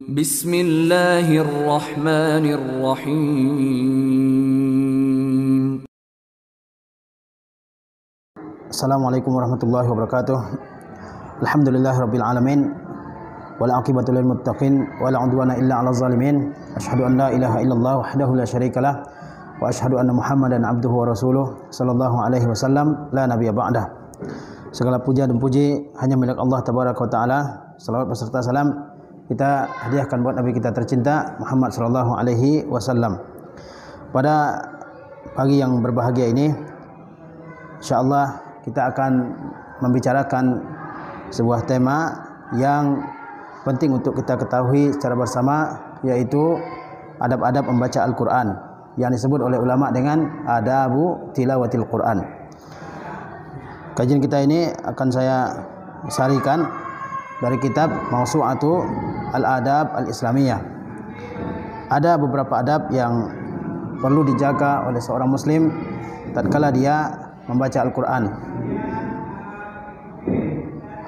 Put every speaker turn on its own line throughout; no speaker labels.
Bismillahirrahmanirrahim.
Assalamualaikum warahmatullahi wabarakatuh. Alhamdulillahirabbil alamin wal aqibatu lil muttaqin wala udwana illa 'alal zalimin. Asyhadu an la ilaha illallah wahdahu la syarikalah wa asyhadu anna Muhammadan abduhu wa rasuluh sallallahu alaihi wasallam la nabiyya ba'dah. Segala puja dan puji hanya milik Allah tabaraka wa taala. Salawat beserta salam kita hadiahkan buat Nabi kita tercinta Muhammad sallallahu alaihi wasallam. Pada pagi yang berbahagia ini, insyaallah kita akan membicarakan sebuah tema yang penting untuk kita ketahui secara bersama, yaitu adab-adab membaca Al-Quran yang disebut oleh ulama dengan adabu tilawatil Quran. Kajian kita ini akan saya sarikan dari kitab Mawsu'atu Al-Adab Al-Islamiyah. Ada beberapa adab yang perlu dijaga oleh seorang muslim tatkala dia membaca Al-Quran.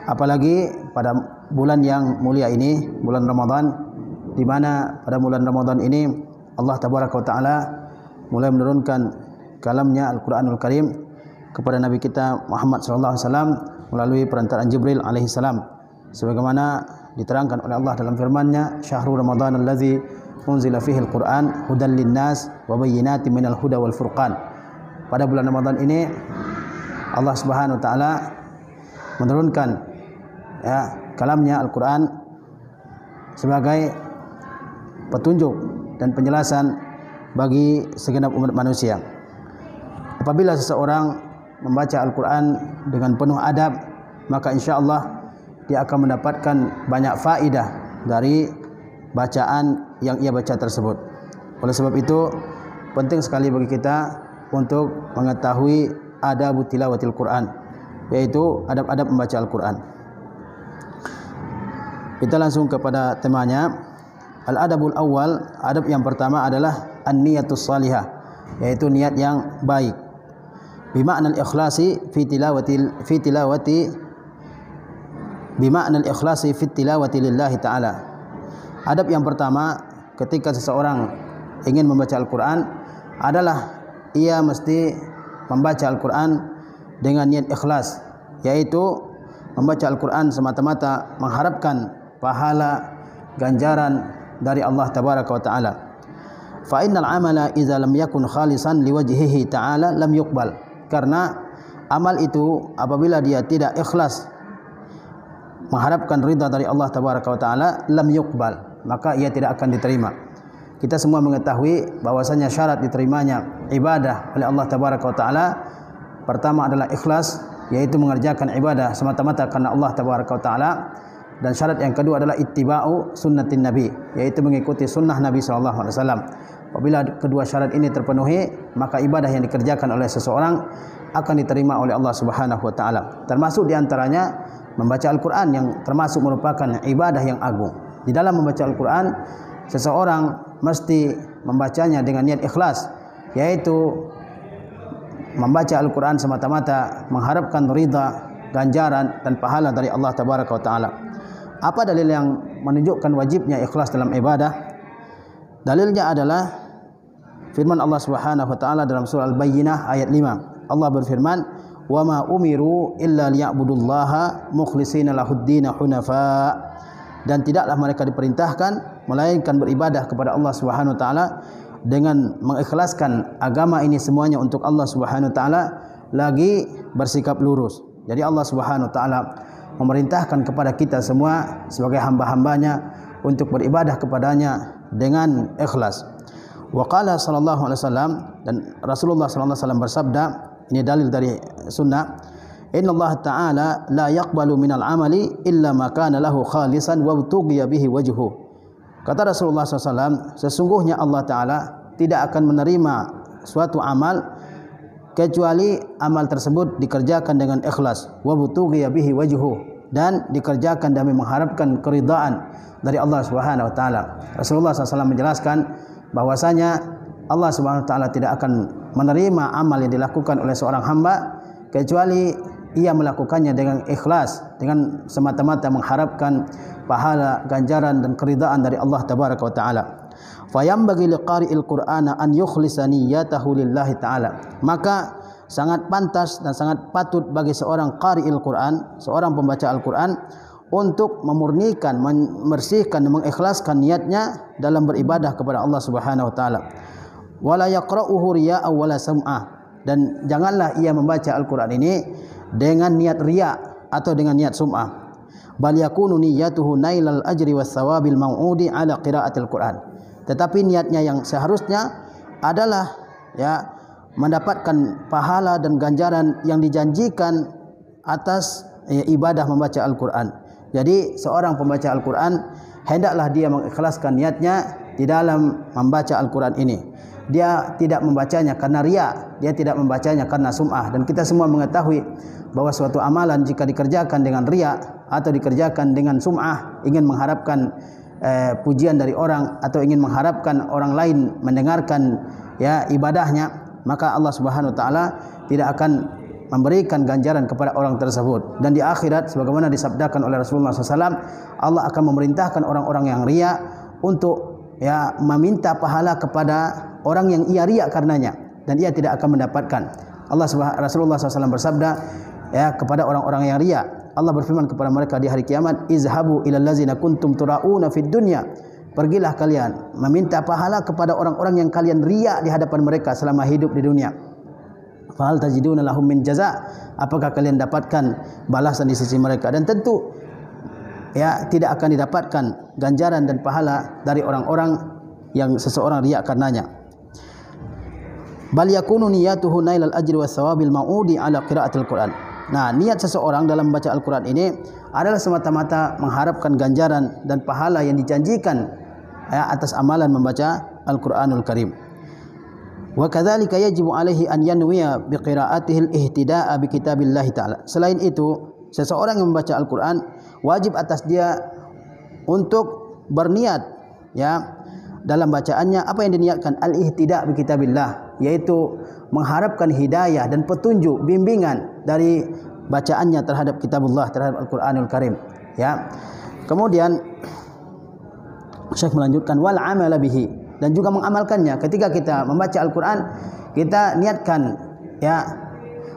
Apalagi pada bulan yang mulia ini, bulan Ramadan, di mana pada bulan Ramadan ini Allah tabaraka wa taala mulai menurunkan kalamnya Al-Quranul Karim kepada Nabi kita Muhammad sallallahu alaihi wasallam melalui perantaraan Jibril alaihi salam, sebagaimana diterangkan oleh Allah dalam firman-Nya, "Syahrul Ramadan allazi unzila fihi al-Qur'an hudan lin-nas wa bayyinatin minal huda wal furqan." Pada bulan Ramadan ini Allah Subhanahu wa taala menurunkan kalamnya Al-Qur'an sebagai petunjuk dan penjelasan bagi segenap umat manusia. Apabila seseorang membaca Al-Quran dengan penuh adab, maka insya-Allah dia akan mendapatkan banyak faedah dari bacaan yang ia baca tersebut. Oleh sebab itu, penting sekali bagi kita untuk mengetahui adab tilawatil Quran, yaitu adab-adab membaca Al-Quran. Kita langsung kepada temanya. Al-adabul awal, adab yang pertama adalah an-niyatus salihah, yaitu niat yang baik. Bima'na al-ikhlasi fi tilawati lillahi ta'ala. Adab yang pertama ketika seseorang ingin membaca Al-Quran adalah ia mesti membaca Al-Quran dengan niat ikhlas, yaitu membaca Al-Quran semata-mata mengharapkan pahala ganjaran dari Allah tabaraka wa ta'ala. Fa innal amala idza lam yakun khalisan liwajhihi ta'ala lam yuqbal. Karena amal itu apabila dia tidak ikhlas mengharapkan ridha dari Allah tabaraka wa ta'ala, lam yuqbal, maka ia tidak akan diterima. Kita semua mengetahui bahwasanya syarat diterimanya ibadah oleh Allah tabaraka wa ta'ala pertama adalah ikhlas, yaitu mengerjakan ibadah semata-mata karena Allah tabaraka wa ta'ala. Dan syarat yang kedua adalah ittiba'u sunnatin nabi, yaitu mengikuti sunnah Nabi sallallahu alaihi wasallam. Apabila kedua syarat ini terpenuhi, maka ibadah yang dikerjakan oleh seseorang akan diterima oleh Allah Subhanahu wa taala. Termasuk di antaranya membaca Al-Qur'an, yang termasuk merupakan ibadah yang agung. Di dalam membaca Al-Qur'an, seseorang mesti membacanya dengan niat ikhlas, yaitu membaca Al-Qur'an semata-mata mengharapkan ridha, ganjaran dan pahala dari Allah tabaraka wa taala. Apa dalil yang menunjukkan wajibnya ikhlas dalam ibadah? Dalilnya adalah firman Allah Subhanahu wa taala dalam surah Al-Bayyinah ayat 5. Allah berfirman, "Wa ma umiru illa liya'budullaha mukhlishina lahud-din hunafa." Dan tidaklah mereka diperintahkan melainkan beribadah kepada Allah Subhanahu wa taala dengan mengikhlaskan agama ini semuanya untuk Allah Subhanahu wa taala, lagi bersikap lurus. Jadi Allah Subhanahu wa taala memerintahkan kepada kita semua sebagai hamba-hambanya untuk beribadah kepadanya dengan ikhlas. Wa qala sallallahu alaihi wasallam, dan Rasulullah sallallahu alaihi wasallam bersabda, ini dalil dari sunnah, "Innallaha ta'ala la yaqbalu minal amali illa ma kana lahu khalisan wa tughiya bihi wajhu." Kata Rasulullah SAW, sesungguhnya Allah Ta'ala tidak akan menerima suatu amal kecuali amal tersebut dikerjakan dengan ikhlas, wa tughiya bihi wajhu, dan dikerjakan demi mengharapkan keridhaan dari Allah Subhanahu wa taala. Rasulullah SAW menjelaskan bahwasanya Allah Subhanahu wa taala tidak akan menerima amal yang dilakukan oleh seorang hamba kecuali ia melakukannya dengan ikhlas, dengan semata-mata mengharapkan pahala, ganjaran dan keridaan dari Allah tabaraka wa taala. Fayambaghi liqari'il Qur'ana an yukhlisa niyyatahu lillahi ta'ala. Maka sangat pantas dan sangat patut bagi seorang qari'il Qur'an, seorang pembaca Al-Qur'an, untuk memurnikan, membersihkan dan mengikhlaskan niatnya dalam beribadah kepada Allah Subhanahu wa taala. Wala yaqra'uhu riya'aw wala sam'ah. Dan janganlah ia membaca Al-Qur'an ini dengan niat riya atau dengan niat sum'ah. Bal yakunu niyyatuhu nailal ajri was thawabil mau'udi ala qiraatil Qur'an. Tetapi niatnya yang seharusnya adalah mendapatkan pahala dan ganjaran yang dijanjikan atas ibadah membaca Al-Qur'an. Jadi seorang pembaca Al-Qur'an hendaklah dia mengikhlaskan niatnya di dalam membaca Al-Qur'an ini. Dia tidak membacanya karena riya, dia tidak membacanya karena sum'ah. Dan kita semua mengetahui bahwa suatu amalan jika dikerjakan dengan riya atau dikerjakan dengan sum'ah, ingin mengharapkan pujian dari orang atau ingin mengharapkan orang lain mendengarkan ibadahnya, maka Allah Subhanahu wa taala tidak akan memberikan ganjaran kepada orang tersebut. Dan di akhirat sebagaimana disabdakan oleh Rasulullah SAW, Allah akan memerintahkan orang-orang yang riya untuk meminta pahala kepada orang yang ia riya karenanya, dan ia tidak akan mendapatkan. Rasulullah SAW bersabda kepada orang-orang yang riya, Allah berfirman kepada mereka di hari kiamat, izhabu ilal ladzina kuntum turauna fid dunya. Pergilah kalian meminta pahala kepada orang-orang yang kalian riya di hadapan mereka selama hidup di dunia. Fa hal tajiduna lahum min jaza? Apakah kalian dapatkan balasan di sisi mereka? Dan tentu tidak akan didapatkan ganjaran dan pahala dari orang-orang yang seseorang riya karenanya. Bal yakunu niyyatuhu nailal ajri was thawabil mau'udi ala qiraatil Qur'an. Nah, niat seseorang dalam membaca Al-Qur'an ini adalah semata-mata mengharapkan ganjaran dan pahala yang dijanjikan atas amalan membaca Al-Qur'anul Karim. Wa kadzalika yajibu alaihi an yanwiya bi qiraatihi al-ihtida'a bi kitabillah ta'ala. Selain itu, seseorang yang membaca Al-Qur'an wajib atas dia untuk berniat dalam bacaannya apa yang diniatkan, al-ihtida' bi kitabillah, yaitu mengharapkan hidayah dan petunjuk, bimbingan dari bacaannya terhadap kitabullah, terhadap Al-Qur'anul Karim. Kemudian Syekh melanjutkan wal amala bihi, dan juga mengamalkannya. Ketika kita membaca Al-Qur'an, kita niatkan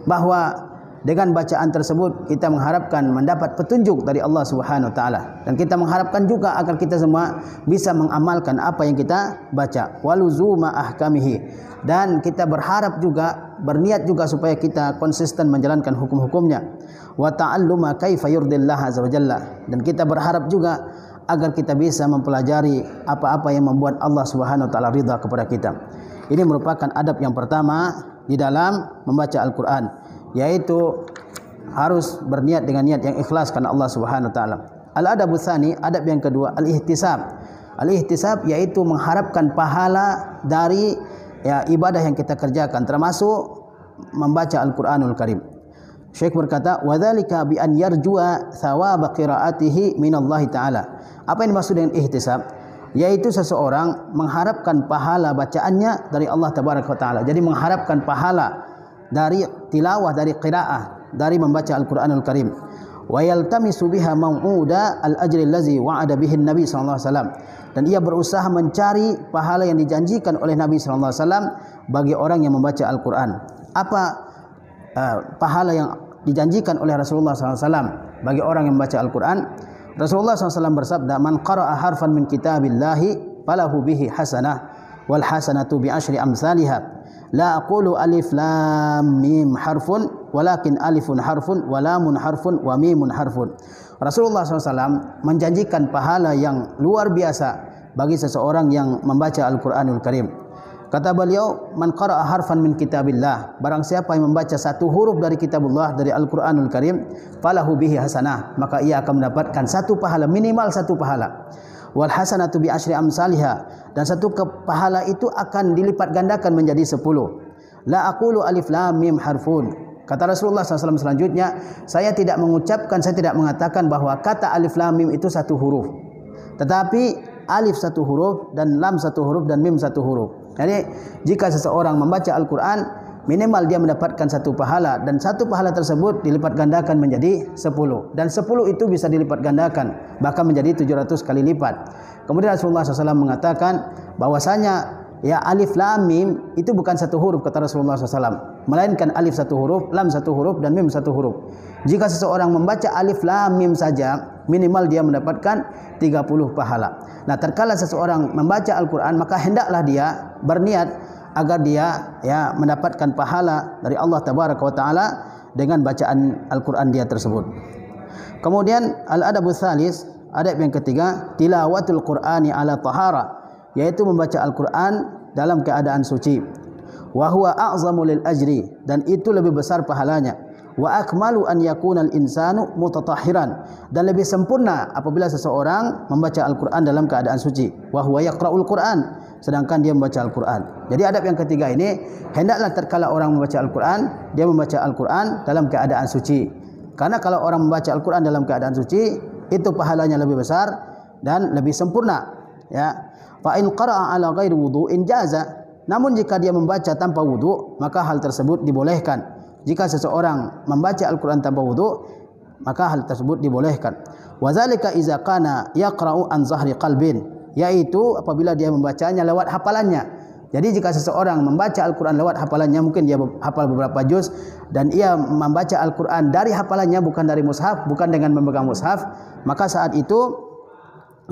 bahwa dengan bacaan tersebut kita mengharapkan mendapat petunjuk dari Allah Subhanahu wa taala, dan kita mengharapkan juga agar kita semua bisa mengamalkan apa yang kita baca. Waluzuma ahkamihi, dan kita berharap juga, berniat juga supaya kita konsisten menjalankan hukum-hukumnya. Wa ta'alluma kaifa yurdillah azza wa jalla, dan kita berharap juga agar kita bisa mempelajari apa-apa yang membuat Allah Subhanahu wa taala ridha kepada kita. Ini merupakan adab yang pertama di dalam membaca Al-Qur'an, yaitu harus berniat dengan niat yang ikhlas karena Allah Subhanahu wa taala. Al-adabu tsani, adab yang kedua, al-ihtisab. Al-ihtisab yaitu mengharapkan pahala dari ibadah yang kita kerjakan, termasuk membaca Al-Qur'anul Karim. Syekh berkata, wa dzalika bi an yarjua thawab qiraatihi minallahi taala. Apa yang dimaksud dengan ihtisab? Yaitu seseorang mengharapkan pahala bacaannya dari Allah tabaraka wa taala. Jadi mengharapkan pahala dari tilawah, dari qiraah, dari membaca Al-Qur'anul Karim. Wa yaltamisu biha mau'uda al-ajri allazi wa'ada bihi Nabi sallallahu alaihi wasallam. Dan ia berusaha mencari pahala yang dijanjikan oleh Nabi sallallahu alaihi wasallam bagi orang yang membaca Al-Qur'an. Apa pahala yang dijanjikan oleh Rasulullah sallallahu alaihi wasallam bagi orang yang membaca Al-Qur'an? Rasulullah SAW bersabda, man qara'a harfan min kitabillahi falahu bihi hasanah wal hasanatu bi asyri amsalihha. La aqulu alif lam mim harfun walakin alifun harfun wa lamun harfun wa mimun harfun. Rasulullah SAW menjanjikan pahala yang luar biasa bagi seseorang yang membaca Al-Qur'anul Karim. Kata beliau, man qara'a harfan min kitabillah, barang siapa yang membaca satu huruf dari kitabullah, dari Al-Qur'anul Karim, falahu bihi hasanah, maka ia akan mendapatkan satu pahala, minimal satu pahala. Wal hasanatu bi asyri amsalihha, dan satu pahala itu akan dilipat gandakan menjadi 10. La aqulu alif lam mim harfun. Kata Rasulullah SAW selanjutnya, saya tidak mengucapkan, saya tidak mengatakan bahwa kata alif lam mim itu satu huruf, tetapi alif satu huruf dan lam satu huruf dan mim satu huruf. Jadi jika seseorang membaca Al-Quran minimal dia mendapatkan 1 pahala, dan 1 pahala tersebut dilipat gandakan menjadi 10, dan 10 itu bisa dilipat gandakan bahkan menjadi 700 kali lipat. Kemudian Rasulullah SAW mengatakan bahwasanya ya alif lam mim itu bukan 1 huruf kata Rasulullah SAW, melainkan alif 1 huruf, lam 1 huruf, dan mim 1 huruf. Jika seseorang membaca alif lam mim saja, minimal dia mendapatkan 30 pahala. Nah, tatkala seseorang membaca Al-Quran, maka hendaklah dia berniat agar dia ya mendapatkan pahala dari Allah Tabaraka wa Ta'ala dengan bacaan Al-Quran dia tersebut. Kemudian al-adabus tsalis, adab yang ketiga, tilawatul Qur'ani ala tahara, yaitu membaca Al-Quran dalam keadaan suci. Wa huwa a'zamu lil ajri, dan itu lebih besar pahalanya. Wa akmalu an yakuna al-insanu mutatahhiran, dan lebih sempurna apabila seseorang membaca Al-Quran dalam keadaan suci. Wa huwa yaqra'ul Qur'an, sedangkan dia membaca Al-Quran. Jadi adab yang ketiga ini, hendaklah tatkala orang membaca Al-Quran, dia membaca Al-Quran dalam keadaan suci. Karena kalau orang membaca Al-Quran dalam keadaan suci, itu pahalanya lebih besar dan lebih sempurna. Ya, fa in qara'a ala ghairi wudu'in jaza. Namun jika dia membaca tanpa wudu, maka hal tersebut dibolehkan. Jika seseorang membaca Al-Quran tanpa wudu, maka hal tersebut dibolehkan. Wa dzalika idza kana yaqra'u an zahri qalbin, yaitu apabila dia membacanya lewat hafalannya. Jadi jika seseorang membaca Al-Quran lewat hafalannya, mungkin dia hafal beberapa juz dan ia membaca Al-Quran dari hafalannya, bukan dari mushaf, bukan dengan memegang mushaf, maka saat itu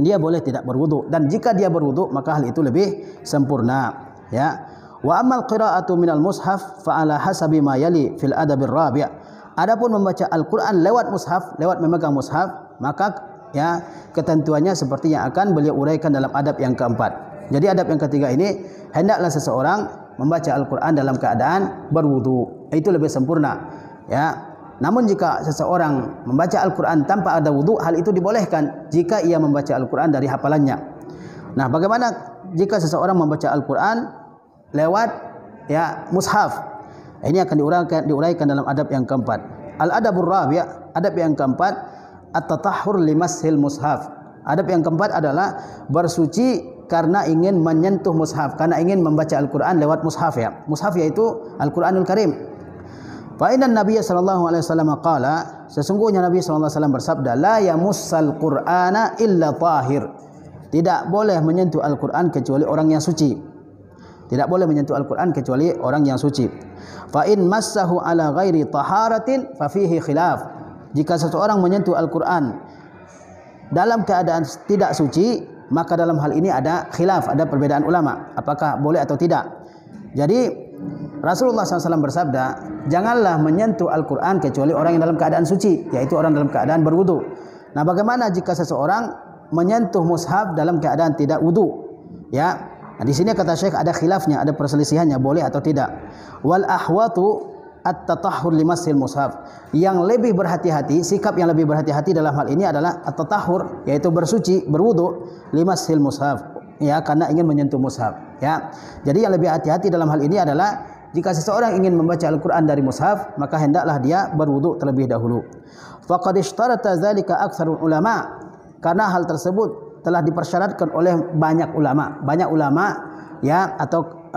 dia boleh tidak berwudu, dan jika dia berwudu maka hal itu lebih sempurna. Ya. Wa amal qira'atu minal mushaf fa ala hasabi ma yali fil adabir rabi'. Adapun membaca Al-Quran lewat mushaf, lewat memegang mushaf, maka ya ketentuannya seperti yang akan beliau uraikan dalam adab yang keempat. Jadi adab yang ketiga ini, hendaklah seseorang membaca Al-Quran dalam keadaan berwudu. Itu lebih sempurna. Ya. Namun jika seseorang membaca Al-Quran tanpa ada wudu, hal itu dibolehkan jika ia membaca Al-Quran dari hafalannya. Nah, bagaimana jika seseorang membaca Al-Quran lewat ya mushaf? Ini akan diuraikan dalam adab yang keempat. Al-adabur rabi', adab yang keempat, at-tatahhur limassil mushaf. Adab yang keempat adalah bersuci karena ingin menyentuh mushaf, karena ingin membaca Al-Quran lewat mushaf ya. Mushaf yaitu Al-Quranul Karim. Fa inna Nabiy sallallahu alaihi wasallam qala, sesungguhnya Nabi sallallahu alaihi wasallam bersabda, la yamussal Qur'ana illa tahir. Tidak boleh menyentuh Al-Quran kecuali orang yang suci. Tidak boleh menyentuh Al-Quran kecuali orang yang suci. Fa in massahu ala ghairi taharatin fa fihi khilaf. Jika seseorang menyentuh Al-Quran dalam keadaan tidak suci, maka dalam hal ini ada khilaf, ada perbedaan ulama, apakah boleh atau tidak. Jadi Rasulullah SAW bersabda, janganlah menyentuh Al-Quran kecuali orang yang dalam keadaan suci, yaitu orang dalam keadaan berwudu. Nah, bagaimana jika seseorang menyentuh mushaf dalam keadaan tidak wudu? Ya. Nah, di sini kata Syekh ada khilafnya, ada perselisihannya, boleh atau tidak. Wal ahwatu at-tatahhur limassil mushaf. Yang lebih berhati-hati, sikap yang lebih berhati-hati dalam hal ini adalah at-tatahhur, yaitu bersuci, berwudu, limassil mushaf. Ya, karena ingin menyentuh mushaf. Ya. Jadi yang lebih hati-hati dalam hal ini adalah jika seseorang ingin membaca Al-Quran dari mushaf, maka hendaklah dia berwudu terlebih dahulu. Faqad ishtarata dzalika aktsarul ulama. Karena hal tersebut telah dipersyaratkan oleh banyak ulama. Banyak ulama ya, atau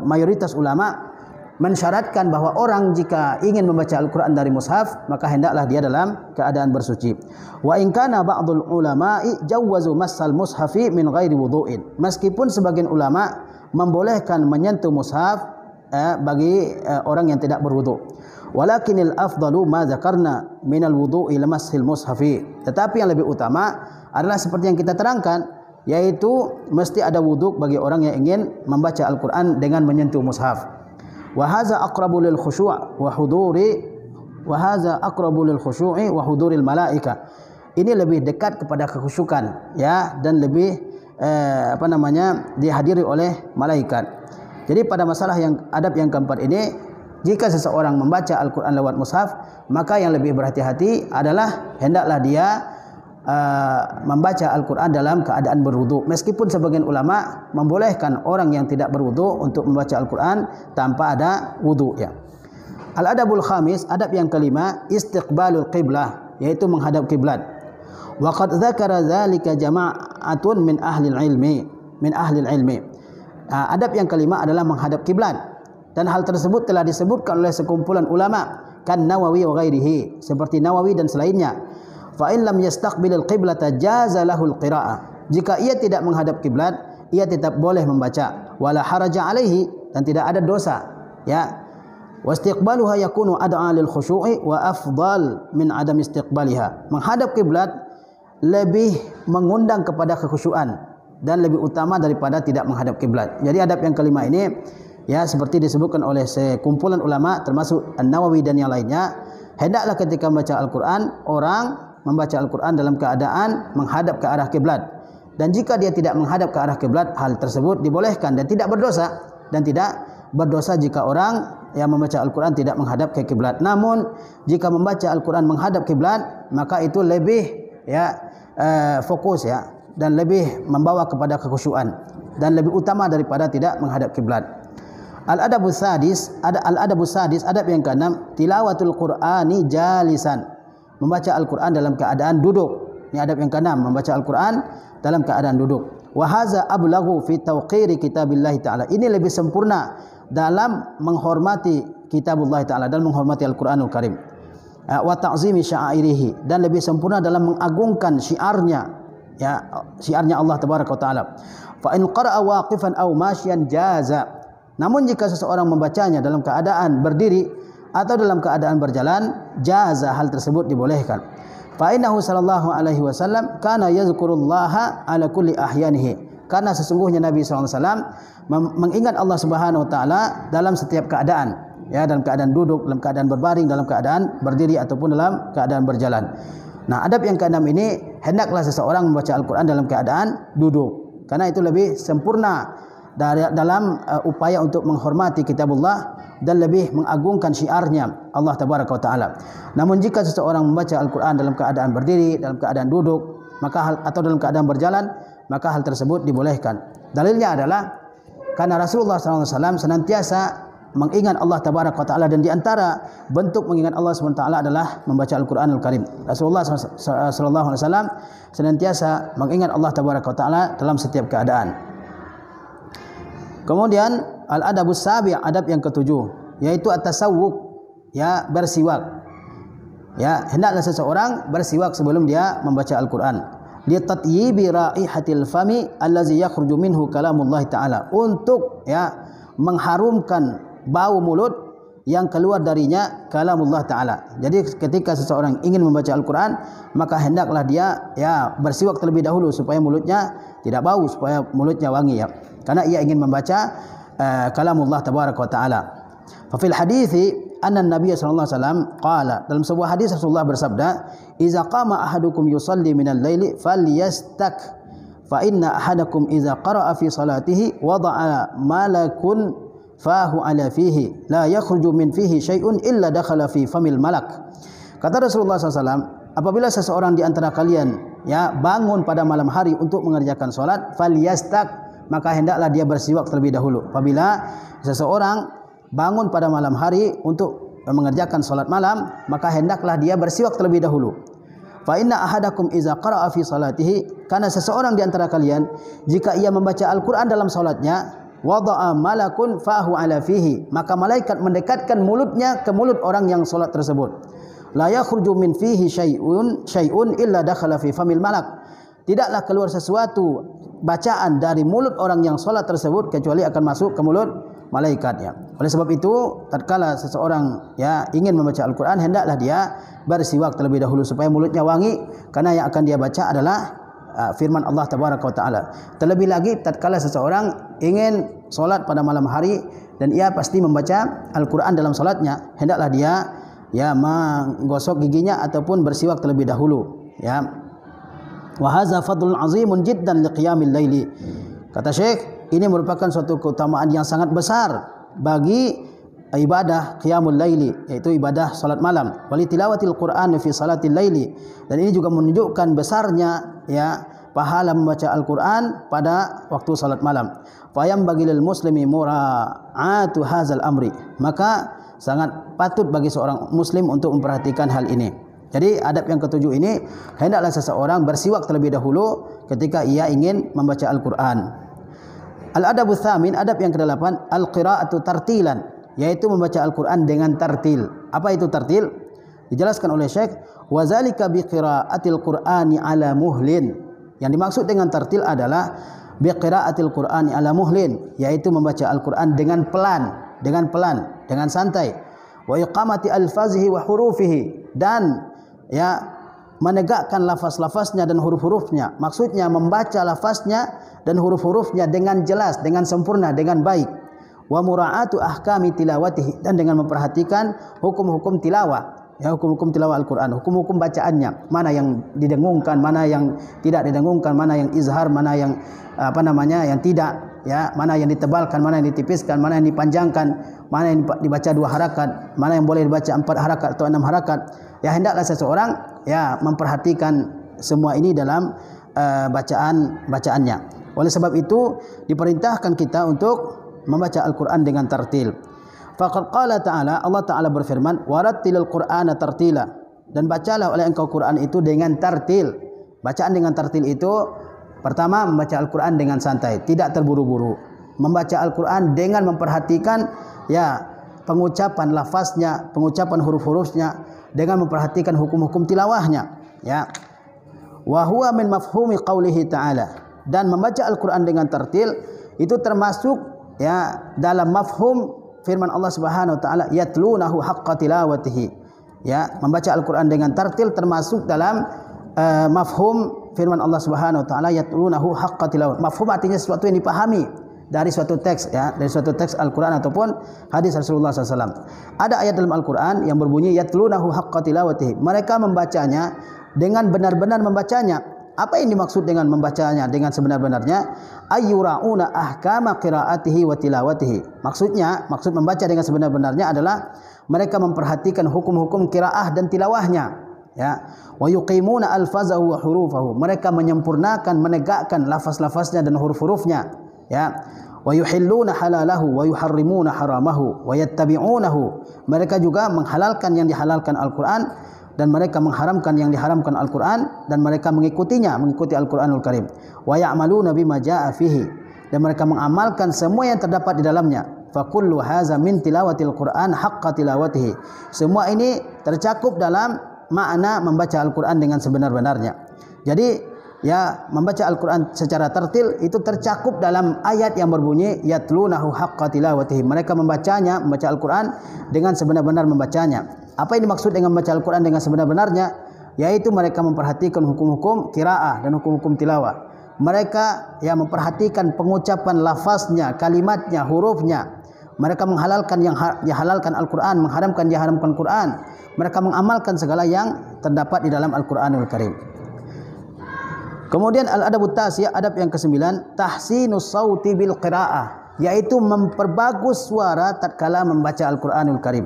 mayoritas ulama mensyaratkan bahwa orang jika ingin membaca Al-Quran dari mushaf, maka hendaklah dia dalam keadaan bersuci. Wa in kana ba'dul ulama'i jawwazu massal mushafi min ghairi wudu'in. Meskipun sebagian ulama membolehkan menyentuh mushaf bagi orang yang tidak berwudu. Walakinil afdalu ma dzakarna minal wudu'i lamassil mushafi. Tetapi yang lebih utama adalah seperti yang kita terangkan, yaitu mesti ada wudu bagi orang yang ingin membaca Al-Quran dengan menyentuh mushaf. Wa hadza aqrabu lil khusyu' wa khushu'i wa huduril malaika. Ini lebih dekat kepada kekhusyukan ya, dan lebih dihadiri oleh malaikat. Jadi pada masalah yang adab yang keempat ini, jika seseorang membaca Al-Quran lewat mushaf, maka yang lebih berhati-hati adalah hendaklah dia membaca Al-Quran dalam keadaan berwudu. Meskipun sebagian ulama membolehkan orang yang tidak berwudu untuk membaca Al-Quran tanpa ada wudu ya. Al-adabul khamis, adab yang kelima, istiqbalul qiblah, yaitu menghadap kiblat. Wa qad dzakara dzalika jama'atun min ahli ilmi. Adab yang kelima adalah menghadap kiblat. Dan hal tersebut telah disebutkan oleh sekumpulan ulama kan Nawawi wa ghairihi, seperti Nawawi dan selainnya. Fa in lam yastaqbilil qiblata jaza lahul qira'ah. Jika ia tidak menghadap kiblat, ia tetap boleh membaca. Wala haraja alaihi, dan tidak ada dosa. Ya. Wastiqbaluha yakunu ad'a lil khusyu'i wa afdal min adam istiqbaliha. Menghadap kiblat lebih mengundang kepada kekhusyuan dan lebih utama daripada tidak menghadap kiblat. Jadi adab yang kelima ini ya seperti disebutkan oleh sekumpulan ulama termasuk An-Nawawi dan yang lainnya, hendaklah ketika membaca Al-Qur'an orang membaca Al-Qur'an dalam keadaan menghadap ke arah kiblat. Dan jika dia tidak menghadap ke arah kiblat, hal tersebut dibolehkan dan tidak berdosa, dan tidak berdosa jika orang yang membaca Al-Quran tidak menghadap ke kiblat. Namun jika membaca Al-Quran menghadap kiblat, maka itu lebih fokus ya, dan lebih membawa kepada kekhusyuan dan lebih utama daripada tidak menghadap kiblat. Al-adabus sadis, adab yang keenam, tilawatul Qur'ani jalisan. Membaca Al-Quran dalam keadaan duduk. Ini adab yang keenam, membaca Al-Quran dalam keadaan duduk. Wa hadza ablaghu fi tawqiri kitabillah taala. Ini lebih sempurna dalam menghormati kitabullah taala, dan menghormati Al-Qur'anul Karim. Wa ta'zimi sya'airihi, dan lebih sempurna dalam mengagungkan syiarnya, ya, syiarnya Allah tabaraka wa taala. Fa in qara'a waqifan aw masyan jaza. Namun jika seseorang membacanya dalam keadaan berdiri atau dalam keadaan berjalan, jaza, hal tersebut dibolehkan. Fa innahu sallallahu alaihi wasallam kana yazkurullaha ala kulli ahyanihi. Karena sesungguhnya Nabi SAW mengingat Allah Subhanahu wa taala dalam setiap keadaan, ya, dalam keadaan duduk, dalam keadaan berbaring, dalam keadaan berdiri ataupun dalam keadaan berjalan. Nah, adab yang keenam ini, hendaklah seseorang membaca Al-Qur'an dalam keadaan duduk, karena itu lebih sempurna dalam upaya untuk menghormati kitabullah dan lebih mengagungkan syiarnya Allah tabaraka wa taala. Namun jika seseorang membaca Al-Qur'an dalam keadaan berdiri, dalam keadaan duduk, atau dalam keadaan berjalan, maka hal tersebut dibolehkan. Dalilnya adalah karena Rasulullah SAW senantiasa mengingat Allah tabaraka wa taala, dan di antara bentuk mengingat Allah SWT adalah membaca Al-Qur'anul Karim. Rasulullah SAW senantiasa mengingat Allah tabaraka wa taala dalam setiap keadaan. Kemudian al-adabus sabi', adab yang ketujuh, yaitu at-tasawwuk, ya, bersiwak. Ya, hendaklah seseorang bersiwak sebelum dia membaca Al-Qur'an. Li tatyibi raihatil fami allazi yakhruju minhu kalamullah taala, untuk ya mengharumkan bau mulut yang keluar darinya kalamullah taala. Jadi ketika seseorang ingin membaca Al-Qur'an, maka hendaklah dia ya bersiwak terlebih dahulu supaya mulutnya tidak bau, supaya mulutnya wangi, ya. Karena ia ingin membaca kalamullah tabaraka wa taala. Fa fil hadithi anna Nabi sallallahu alaihi wasallam qala, dalam sebuah hadis Rasulullah bersabda, "Idza qama ahadukum yusalli minal laili falyastak, fa inna ahadakum idza qara'a fi salatihi wada'a malakun fahu ala fihi la yakhruju min fihi syai'un illa dakhala fi famil malak." Kata Rasulullah SAW, apabila seseorang di antara kalian ya bangun pada malam hari untuk mengerjakan salat, falyastak, maka hendaklah dia bersiwak terlebih dahulu. Apabila seseorang bangun pada malam hari untuk mengerjakan salat malam, maka hendaklah dia bersiwak terlebih dahulu. Fa inna ahadakum iza qara'a fi salatihi, karena seseorang di antara kalian jika ia membaca Al-Qur'an dalam salatnya, wada'a malakun fahu ala fihi, maka malaikat mendekatkan mulutnya ke mulut orang yang salat tersebut. La yakhruju min fihi syai'un illa dakhala fi famil malak. Tidaklah keluar sesuatu bacaan dari mulut orang yang salat tersebut kecuali akan masuk ke mulut malaikat, ya. Oleh sebab itu, tatkala seseorang ya ingin membaca Al-Qur'an, hendaklah dia bersiwak terlebih dahulu supaya mulutnya wangi, karena yang akan dia baca adalah firman Allah tabaraka wa taala. Terlebih lagi tatkala seseorang ingin salat pada malam hari dan ia pasti membaca Al-Qur'an dalam salatnya, hendaklah dia ya menggosok giginya ataupun bersiwak terlebih dahulu, ya. Wa hadza fadlun 'azimun jiddan liqiyamil laili. Kata Syekh, ini merupakan suatu keutamaan yang sangat besar bagi ibadah qiyamul laili, yaitu ibadah salat malam. Wali tilawatil Qur'an fi salatil laili, dan ini juga menunjukkan besarnya ya pahala membaca Al-Qur'an pada waktu salat malam. Fayam bagilil muslimi mura'atu hadzal amri, maka sangat patut bagi seorang muslim untuk memperhatikan hal ini. Jadi adab yang ketujuh ini, hendaklah seseorang bersiwak terlebih dahulu ketika ia ingin membaca Al-Qur'an. Al-adabus tsamin, adab yang kedelapan, al-qira'atu tartilan, yaitu membaca Al-Quran dengan tartil. Apa itu tartil? Dijelaskan oleh Syekh, wa zalika bi qiraatil Qur'ani ala muhlin. Yang dimaksud dengan tartil adalah bi qiraatil Qur'ani ala muhlin, yaitu membaca Al-Quran dengan pelan, dengan santai. Wa iqamati alfazihi wa hurufihi, dan ya menegakkan lafaz-lafaznya dan huruf-hurufnya. Maksudnya membaca lafaznya dan huruf-hurufnya dengan jelas, dengan sempurna, dengan baik. Wa mura'atu ahkami tilawatihi, dan dengan memperhatikan hukum-hukum tilawah. Ya, hukum-hukum tilawah Al-Quran, hukum-hukum bacaannya, mana yang didengungkan, mana yang tidak didengungkan, mana yang izhar, mana yang yang tidak, ya, mana yang ditebalkan, mana yang ditipiskan, mana yang dipanjangkan, mana yang dibaca 2 harakat, mana yang boleh dibaca 4 harakat atau 6 harakat. Ya, hendaklah seseorang ya memperhatikan semua ini dalam bacaannya. Oleh sebab itu diperintahkan kita untuk membaca Al-Quran dengan tartil. Faqad qala ta'ala, Allah Ta'ala berfirman, warattilil Qur'ana tartila, dan bacalah oleh engkau Quran itu dengan tartil. Bacaan dengan tartil itu, pertama, membaca Al-Quran dengan santai, tidak terburu-buru. Membaca Al-Quran dengan memperhatikan ya pengucapan lafaznya, pengucapan huruf-hurufnya, dengan memperhatikan hukum-hukum tilawahnya, ya. Wa huwa min mafhumi qaulihi ta'ala, dan membaca Al-Quran dengan tartil itu termasuk ya dalam mafhum firman Allah Subhanahu wa taala, yatlunahu haqqa tilawatihi. Ya, membaca Al-Quran dengan tartil termasuk dalam mafhum firman Allah Subhanahu wa taala, yatlunahu haqqa tilawatihi. Mafhum artinya sesuatu yang dipahami dari suatu teks, ya, dari suatu teks Al-Quran ataupun hadis Rasulullah SAW. Ada ayat dalam Al-Quran yang berbunyi yatlunahu haqqa tilawatihi. Mereka membacanya dengan benar-benar membacanya. Apa yang dimaksud dengan membacanya dengan sebenar-benarnya? Ayyura'una ahkama qiraatihi wa tilawatihi. Maksud membaca dengan sebenar-benarnya adalah mereka memperhatikan hukum-hukum qiraah dan tilawahnya, ya. Wa yuqimuna alfazahu wa hurufahu. Mereka menyempurnakan, menegakkan lafaz-lafaznya dan huruf-hurufnya, ya. Wa yuhilluna halalahu wa yuharrimuna haramahu wa yattabi'unahu. Mereka juga menghalalkan yang dihalalkan Al-Quran, dan mereka mengharamkan yang diharamkan Al-Quran, dan mereka mengikutinya, mengikuti Al-Quranul Karim. Wa ya'maluna bima jaa'a fihi, dan mereka mengamalkan semua yang terdapat di dalamnya. Fa kullu hadza min tilawatil Quran haqqa tilawatihi. Semua ini tercakup dalam makna membaca Al-Quran dengan sebenar-benarnya. Jadi ya, membaca Al-Quran secara tertil itu tercakup dalam ayat yang berbunyi yatlunahu haqqa tilawatihi. Mereka membaca Al-Quran dengan sebenar-benar membacanya. Apa yang dimaksud dengan membaca Al-Quran dengan sebenar-benarnya? Yaitu mereka memperhatikan hukum-hukum qiraah dan hukum-hukum tilawah. Mereka ya memperhatikan pengucapan lafaznya, kalimatnya, hurufnya. Mereka menghalalkan yang dihalalkan Al-Quran, mengharamkan yang diharamkan Quran. Mereka mengamalkan segala yang terdapat di dalam Al-Quranul Karim. Kemudian al-adabut tasya, adab yang ke-9, tahsinus sauti bil qiraah, yaitu memperbagus suara tatkala membaca Al-Quranul Karim.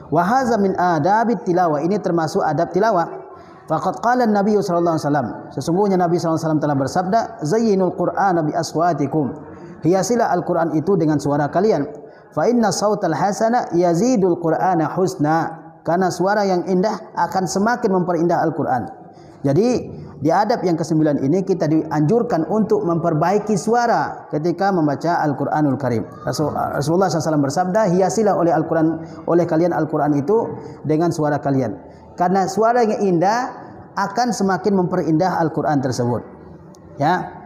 Wa hadza min adabit tilawah, ini termasuk adab tilawah. Faqad qala an-nabiy sallallahu alaihi wasallam, sesungguhnya Nabi sallallahu alaihi wasallam telah bersabda, zayyinul qur'ana bi aswatikum, hiasilah Al-Quran itu dengan suara kalian. Fa inna sautal hasana yazidul qur'ana husna, karena suara yang indah akan semakin memperindah Al-Quran. Jadi di adab yang ke-9 ini kita dianjurkan untuk memperbaiki suara ketika membaca Al-Quranul Karim. Rasulullah SAW bersabda, hiasilah oleh kalian Al-Quran itu dengan suara kalian, karena suara yang indah akan semakin memperindah Al-Quran tersebut, ya.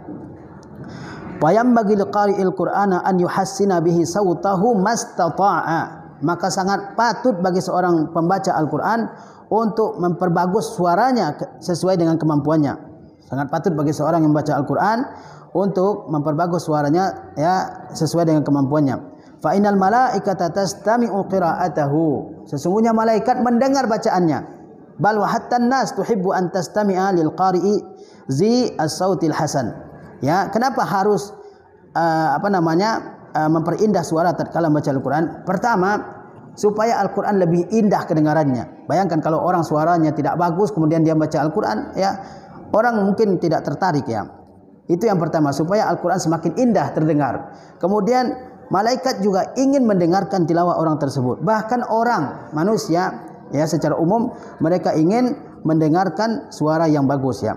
Fayambaghi liqari'il Qur'ana an yuhassina bihi sautahu mastata'a, maka sangat patut bagi seorang pembaca Al-Quran untuk memperbagus suaranya sesuai dengan kemampuannya. Sangat patut bagi seorang yang membaca Al-Quran untuk memperbagus suaranya ya sesuai dengan kemampuannya. Fa innal malaikata tastami'u qira'atahu, sesungguhnya malaikat mendengar bacaannya. Bal wa hatta an-nas tuhibbu an tastami'a lil qari'i zi as-sautil hasan. Ya, kenapa harus memperindah suara tatkala membaca Al-Quran? Pertama, supaya Al-Quran lebih indah kedengarannya. Bayangkan kalau orang suaranya tidak bagus kemudian dia baca Al-Quran, ya, orang mungkin tidak tertarik, ya. Itu yang pertama, supaya Al-Quran semakin indah terdengar. Kemudian malaikat juga ingin mendengarkan tilawah orang tersebut. Bahkan orang manusia, ya, secara umum mereka ingin mendengarkan suara yang bagus, ya.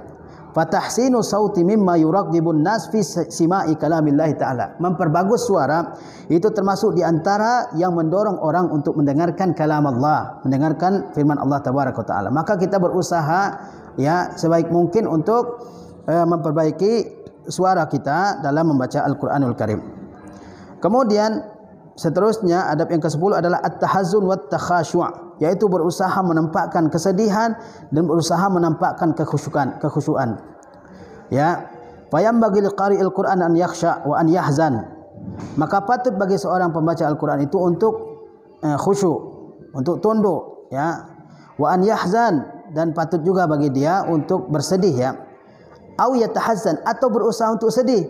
Fatahsinu sauti mimma yuraqibun nas fi sima'i kalamillahi ta'ala. Memperbagus suara itu termasuk di antara yang mendorong orang untuk mendengarkan kalam Allah, mendengarkan firman Allah tabaraka taala. Maka kita berusaha ya sebaik mungkin untuk memperbaiki suara kita dalam membaca Al-Qur'anul Karim. Kemudian seterusnya adab yang ke-10 adalah at-tahazzun wat takhasyu', yaitu berusaha menampakkan kesedihan dan berusaha menampakkan kekhusyukan. Ya, fayambaghi liqari'il Qur'an an yakhsha wa an yahzan. Maka patut bagi seorang pembaca Al-Qur'an itu untuk khusyuk, untuk tunduk, ya. Wa an yahzan, dan patut juga bagi dia untuk bersedih, ya. Au yatahazzan, atau berusaha untuk sedih.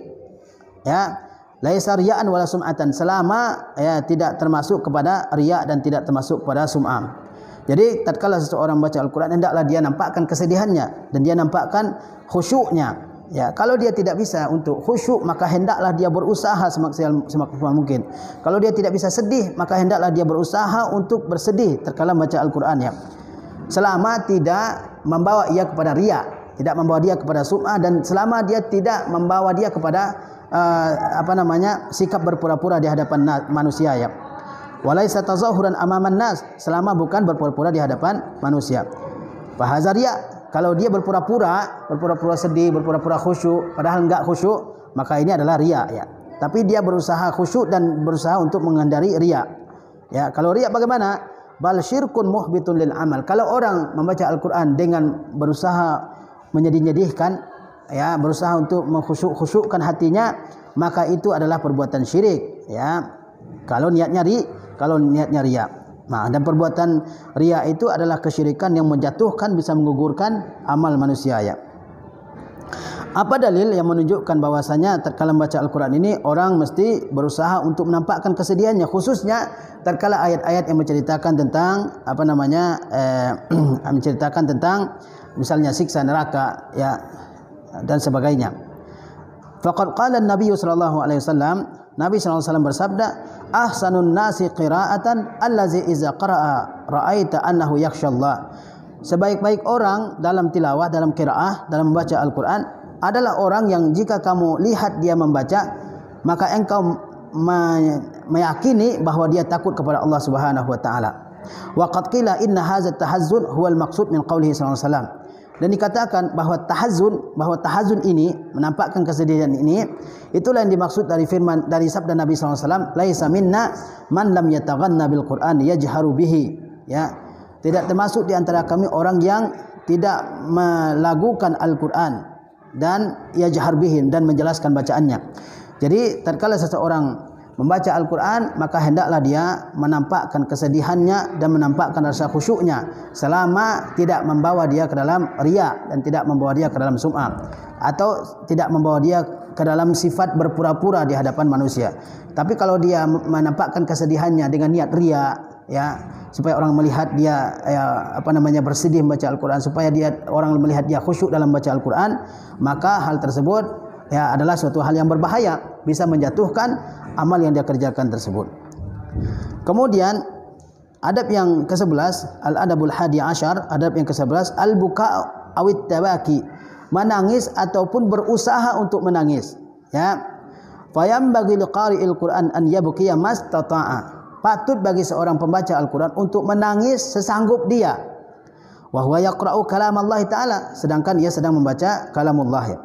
Ya. Laisa riya'an wala sum'atan, selama ya tidak termasuk kepada riya dan tidak termasuk kepada sum'ah. Jadi tatkala seseorang baca Al-Quran, hendaklah dia nampakkan kesedihannya dan dia nampakkan khusyuknya. Ya, kalau dia tidak bisa untuk khusyuk, maka hendaklah dia berusaha semaksimal mungkin. Kalau dia tidak bisa sedih, maka hendaklah dia berusaha untuk bersedih tatkala baca Al-Quran, ya. Selama tidak membawa ia kepada riya, tidak membawa dia kepada sum'ah, dan selama dia tidak membawa dia kepada sikap berpura-pura di hadapan manusia, ya. Walaisa tazahuran amaman nas, selama bukan berpura-pura di hadapan manusia. Fahaza riya, kalau dia berpura-pura sedih, berpura-pura khusyuk padahal enggak khusyuk, maka ini adalah riya, ya. Tapi dia berusaha khusyuk dan berusaha untuk menghindari riya. Ya, kalau riya bagaimana? Bal syirkun muhbitun lil amal. Kalau orang membaca Al-Qur'an dengan berusaha menyedih-nyedihkan, ya, berusaha untuk mengkhusyuk-khusyukkan hatinya, maka itu adalah perbuatan syirik, ya. Kalau niatnya riya. Nah, dan perbuatan riya itu adalah kesyirikan yang menjatuhkan, bisa menggugurkan amal manusia, ya. Apa dalil yang menunjukkan bahwasanya tatkala membaca Al-Qur'an ini orang mesti berusaha untuk menampakkan kesedihannya, khususnya tatkala ayat-ayat yang menceritakan tentang menceritakan tentang misalnya siksa neraka, ya, dan sebagainya. Faqad qala an-nabiy sallallahu alaihi wasallam, Nabi sallallahu alaihi wasallam bersabda, ahsanun nasi qira'atan allazi iza qara'a ra'aita annahu yakhshallah. Sebaik-baik orang dalam tilawah, dalam qiraah, dalam membaca Al-Qur'an adalah orang yang jika kamu lihat dia membaca, maka engkau meyakini bahwa dia takut kepada Allah Subhanahu wa taala. Wa qad qila inna hadza tahazzun huwa al-maqsud min qaulihi sallallahu alaihi wasallam. Dan dikatakan bahwa tahazzun ini, menampakkan kesedihan ini, itulah yang dimaksud dari firman, dari sabda Nabi sallallahu alaihi wasallam, laisa minna man lam yataghanna bil Qur'an yajharu bihi. Ya, tidak termasuk di antara kami orang yang tidak melagukan Al-Qur'an dan yajhar bihi, dan menjelaskan bacaannya. Jadi tatkala seseorang membaca Al-Quran, maka hendaklah dia menampakkan kesedihannya dan menampakkan rasa khusyuknya, selama tidak membawa dia ke dalam riya dan tidak membawa dia ke dalam sum'ah, atau tidak membawa dia ke dalam sifat berpura-pura di hadapan manusia. Tapi kalau dia menampakkan kesedihannya dengan niat riya, ya, supaya orang melihat dia bersedih membaca Al-Quran, supaya orang melihat dia khusyuk dalam membaca Al-Quran, maka hal tersebut, ya, adalah suatu hal yang berbahaya, bisa menjatuhkan amal yang dia kerjakan tersebut. Kemudian adab yang ke-11, al-adabul hadi asyar, adab yang ke-11, al-buka' awit tabaki, menangis ataupun berusaha untuk menangis, ya. Fayambaghi liqari'il Qur'an an yabkiya mastata'a. Patut bagi seorang pembaca Al-Quran untuk menangis sesanggup dia. Wa huwa yaqra'u kalam Allah Ta'ala, sedangkan ia sedang membaca kalamullah, ya.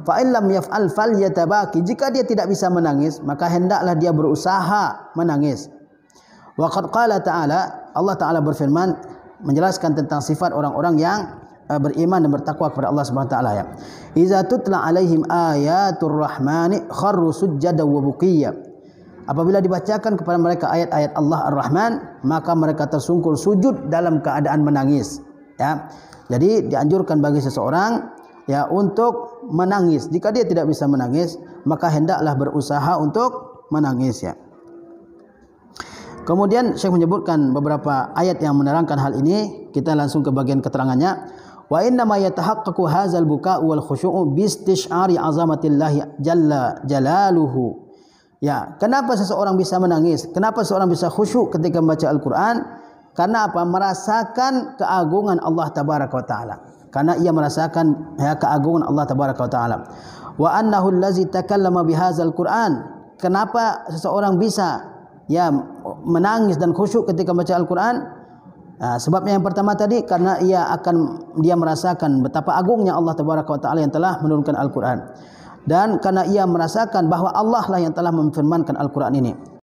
Fa in lam yaf'al falyatabaki, jika dia tidak bisa menangis, maka hendaklah dia berusaha menangis. Wa qad qala ta'ala, Allah Ta'ala berfirman menjelaskan tentang sifat orang-orang yang beriman dan bertakwa kepada Allah Subhanahu wa taala, ya. Iza tutla alaihim ayatur rahmani kharru sujjada wa buqiyya. Apabila dibacakan kepada mereka ayat-ayat Allah Ar-Rahman, maka mereka tersungkur sujud dalam keadaan menangis, ya. Jadi dianjurkan bagi seseorang, ya, untuk menangis. Jika dia tidak bisa menangis, maka hendaklah berusaha untuk menangis, ya. Kemudian Syekh menyebutkan beberapa ayat yang menerangkan hal ini. Kita langsung ke bagian keterangannya. Wa inna ma yatahaqqaqu hadzal buka'u wal khusyu'u bi istish'ari 'azamatillahi jalla jalaluhu. Ya, kenapa seseorang bisa menangis? Kenapa seseorang bisa khusyuk ketika membaca Al-Quran? Karena apa? Merasakan keagungan Allah Tabaraka wa Ta'ala. karena ia merasakan keagungan Allah tabaraka wa taala. Wa annahu allazi takallama bihadzal Qur'an. Kenapa seseorang bisa menangis dan khusyuk ketika baca Al-Qur'an? Sebabnya yang pertama tadi, karena dia merasakan betapa agungnya Allah tabaraka wa taala yang telah menurunkan Al-Qur'an, dan karena ia merasakan bahwa Allah lah yang telah memfirmankan Al-Qur'an ini.